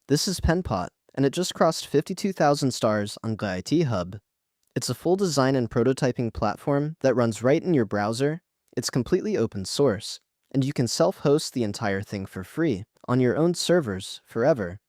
This is Penpot, and it just crossed 52,000 stars on GitHub. It's a full design and prototyping platform that runs right in your browser. It's completely open source, and you can self-host the entire thing for free on your own servers forever.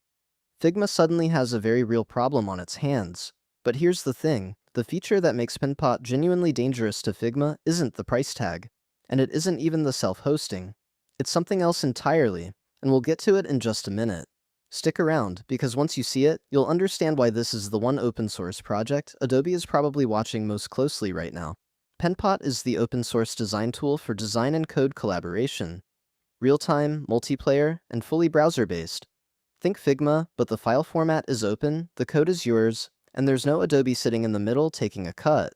Figma suddenly has a very real problem on its hands. But here's the thing, the feature that makes Penpot genuinely dangerous to Figma isn't the price tag, and it isn't even the self-hosting. It's something else entirely, and we'll get to it in just a minute. Stick around, because once you see it, you'll understand why this is the one open source project Adobe is probably watching most closely right now. Penpot is the open source design tool for design and code collaboration. Real-time, multiplayer, and fully browser-based. Think Figma, but the file format is open, the code is yours, and there's no Adobe sitting in the middle taking a cut.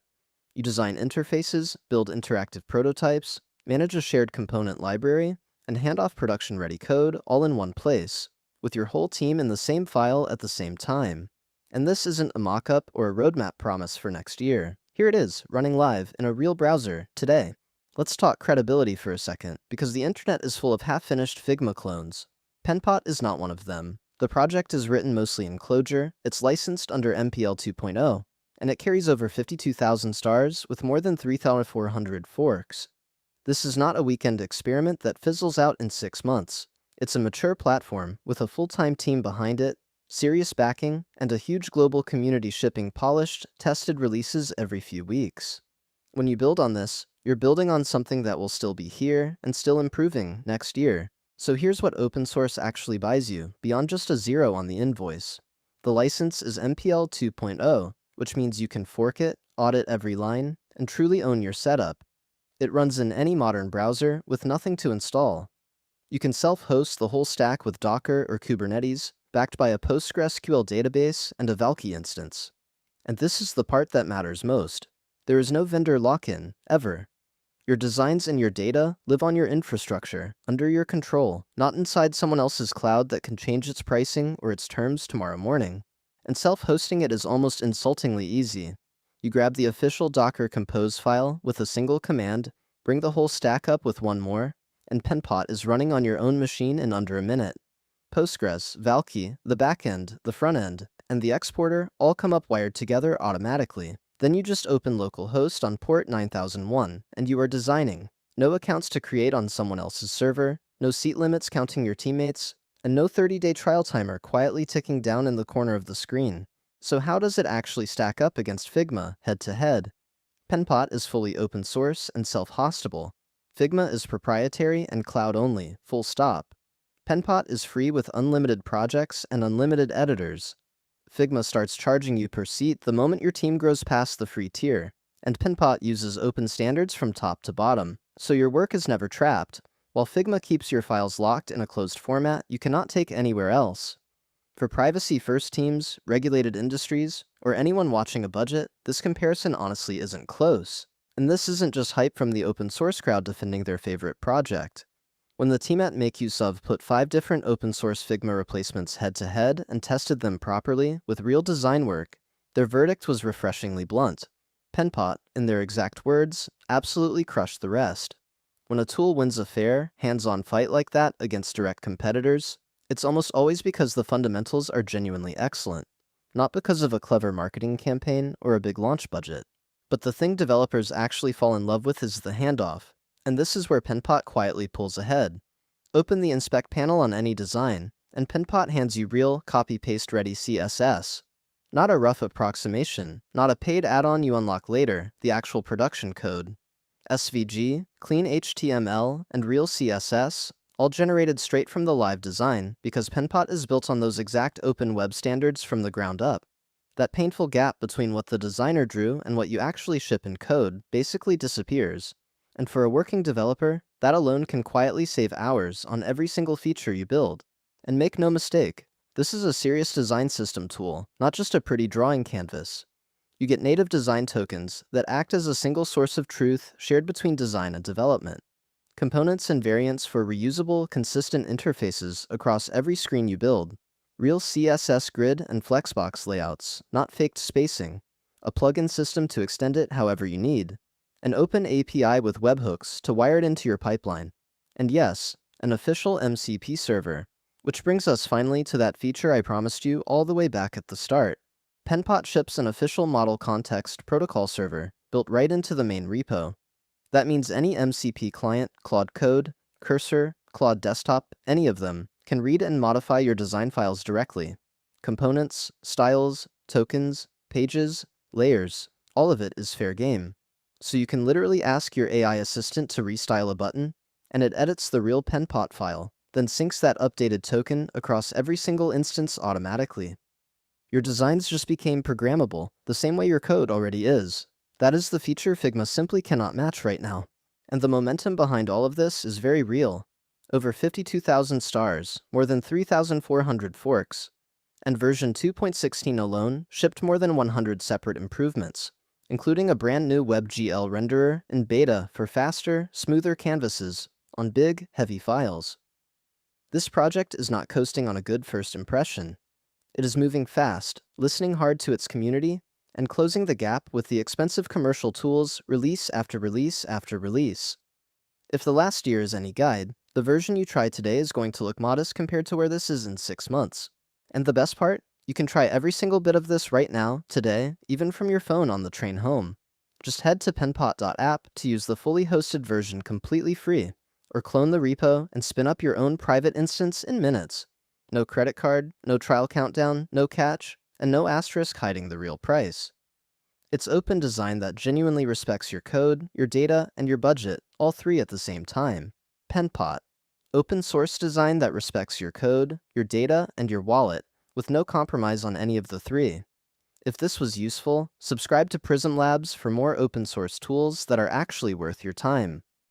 You design interfaces, build interactive prototypes, manage a shared component library, and hand off production-ready code all in one place, with your whole team in the same file at the same time. And this isn't a mock-up or a roadmap promise for next year. Here it is, running live in a real browser today. Let's talk credibility for a second, because the internet is full of half-finished Figma clones. Penpot is not one of them. The project is written mostly in Clojure, it's licensed under MPL 2.0, and it carries over 52,000 stars with more than 3,400 forks. This is not a weekend experiment that fizzles out in 6 months. It's a mature platform with a full-time team behind it, serious backing, and a huge global community shipping polished, tested releases every few weeks. When you build on this, you're building on something that will still be here and still improving next year. So here's what open source actually buys you, beyond just a 0 on the invoice. The license is MPL 2.0, which means you can fork it, audit every line, and truly own your setup. It runs in any modern browser with nothing to install. You can self-host the whole stack with Docker or Kubernetes, backed by a PostgreSQL database and a Valkey instance. And this is the part that matters most. There is no vendor lock-in, ever. Your designs and your data live on your infrastructure, under your control, not inside someone else's cloud that can change its pricing or its terms tomorrow morning. And self-hosting it is almost insultingly easy. You grab the official Docker Compose file with a single command, bring the whole stack up with one more, and Penpot is running on your own machine in under a minute. Postgres, Valkey, the backend, the frontend, and the exporter all come up wired together automatically. Then you just open localhost on port 9001, and you are designing. No accounts to create on someone else's server, no seat limits counting your teammates, and no 30-day trial timer quietly ticking down in the corner of the screen. So how does it actually stack up against Figma, head-to-head? Penpot is fully open source and self-hostable. Figma is proprietary and cloud-only, full stop. Penpot is free with unlimited projects and unlimited editors. Figma starts charging you per seat the moment your team grows past the free tier, and Penpot uses open standards from top to bottom, so your work is never trapped, while Figma keeps your files locked in a closed format you cannot take anywhere else. For privacy-first teams, regulated industries, or anyone watching a budget, this comparison honestly isn't close. And this isn't just hype from the open source crowd defending their favorite project. When the team at MakeUseOf put 5 different open source Figma replacements head-to-head and tested them properly with real design work, their verdict was refreshingly blunt. Penpot, in their exact words, absolutely crushed the rest. When a tool wins a fair, hands-on fight like that against direct competitors, it's almost always because the fundamentals are genuinely excellent, not because of a clever marketing campaign or a big launch budget. But the thing developers actually fall in love with is the handoff. And this is where Penpot quietly pulls ahead. Open the inspect panel on any design, and Penpot hands you real, copy-paste ready CSS. Not a rough approximation, not a paid add-on you unlock later, the actual production code. SVG, clean HTML, and real CSS, all generated straight from the live design, because Penpot is built on those exact open web standards from the ground up. That painful gap between what the designer drew and what you actually ship in code basically disappears. And for a working developer, that alone can quietly save hours on every single feature you build. And make no mistake, this is a serious design system tool, not just a pretty drawing canvas. You get native design tokens that act as a single source of truth shared between design and development. Components and variants for reusable, consistent interfaces across every screen you build. Real CSS grid and flexbox layouts, not faked spacing. A plugin system to extend it however you need. An open API with webhooks to wire it into your pipeline. And yes, an official MCP server, Which brings us finally to that feature I promised you all the way back at the start. Penpot ships an official model context protocol server built right into the main repo. That means any MCP client, Claude Code, Cursor, Claude Desktop, any of them, can read and modify your design files directly. Components, styles, tokens, pages, layers, all of it is fair game. So you can literally ask your AI assistant to restyle a button, and it edits the real Penpot file, then syncs that updated token across every single instance automatically. Your designs just became programmable, the same way your code already is. That is the feature Figma simply cannot match right now. And the momentum behind all of this is very real. Over 52,000 stars, more than 3,400 forks, and version 2.16 alone shipped more than 100 separate improvements, including a brand new WebGL renderer in beta for faster, smoother canvases on big, heavy files. This project is not coasting on a good first impression. It is moving fast, listening hard to its community, and closing the gap with the expensive commercial tools release after release after release. If the last year is any guide, the version you try today is going to look modest compared to where this is in 6 months. And the best part? You can try every single bit of this right now, today, even from your phone on the train home. Just head to penpot.app to use the fully hosted version completely free, or clone the repo and spin up your own private instance in minutes. No credit card, no trial countdown, no catch, and no asterisk hiding the real price. It's open design that genuinely respects your code, your data, and your budget, all three at the same time. Penpot. Open source design that respects your code, your data, and your wallet, with no compromise on any of the three. If this was useful, subscribe to Prism Labs for more open source tools that are actually worth your time.